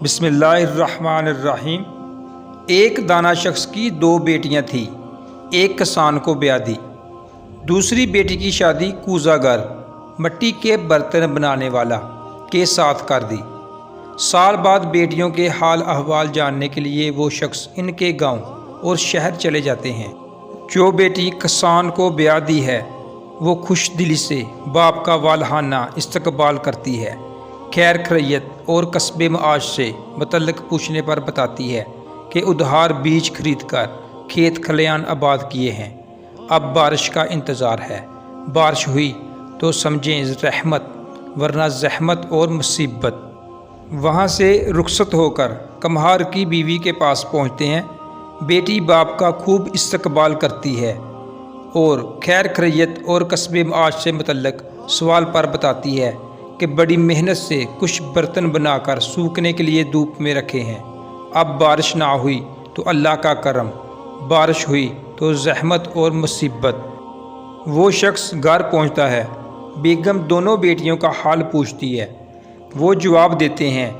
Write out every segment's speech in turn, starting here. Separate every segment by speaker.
Speaker 1: بسم اللہ الرحمن الرحیم۔ ایک دانا شخص کی دو بیٹیاں تھیں۔ ایک کسان کو بیاہ دی۔ دوسری بیٹی کی شادی کوزہ گر مٹی کے برتن بنانے والا کے ساتھ کر دی۔ سال بعد بیٹیوں کے حال احوال جاننے کے لیے وہ شخص ان کے گاؤں اور شہر چلے جاتے ہیں۔ جو بیٹی کسان کو بیاہ دی ہے وہ خوش دلی سے باپ کا والہانہ استقبال کرتی ہے، خیر خیریت اور کسب معاش سے متعلق پوچھنے پر بتاتی ہے کہ ادھار بیج خرید کر کھیت کھلیان آباد کیے ہیں، اب بارش کا انتظار ہے۔ بارش ہوئی تو سمجھیں رحمت، ورنہ زحمت اور مصیبت۔ وہاں سے رخصت ہو کر کمہار کی بیوی کے پاس پہنچتے ہیں۔ بیٹی باپ کا خوب استقبال کرتی ہے اور خیر خیریت اور کسب معاش سے متعلق سوال پر بتاتی ہے کہ بڑی محنت سے کچھ برتن بنا کر سوکھنے کے لیے دھوپ میں رکھے ہیں، اب بارش نہ ہوئی تو اللہ کا کرم، بارش ہوئی تو زحمت اور مصیبت۔ وہ شخص گھر پہنچتا ہے۔ بیگم دونوں بیٹیوں کا حال پوچھتی ہے۔ وہ جواب دیتے ہیں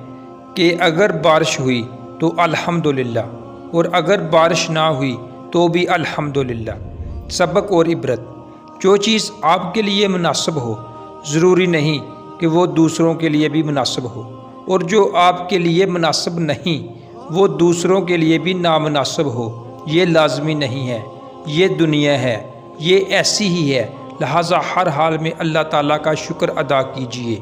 Speaker 1: کہ اگر بارش ہوئی تو الحمدللہ، اور اگر بارش نہ ہوئی تو بھی الحمدللہ۔ سبق اور عبرت: جو چیز آپ کے لیے مناسب ہو ضروری نہیں کہ وہ دوسروں کے لیے بھی مناسب ہو، اور جو آپ کے لیے مناسب نہیں وہ دوسروں کے لیے بھی نامناسب ہو، یہ لازمی نہیں ہے۔ یہ دنیا ہے، یہ ایسی ہی ہے، لہٰذا ہر حال میں اللہ تعالیٰ کا شکر ادا کیجیے۔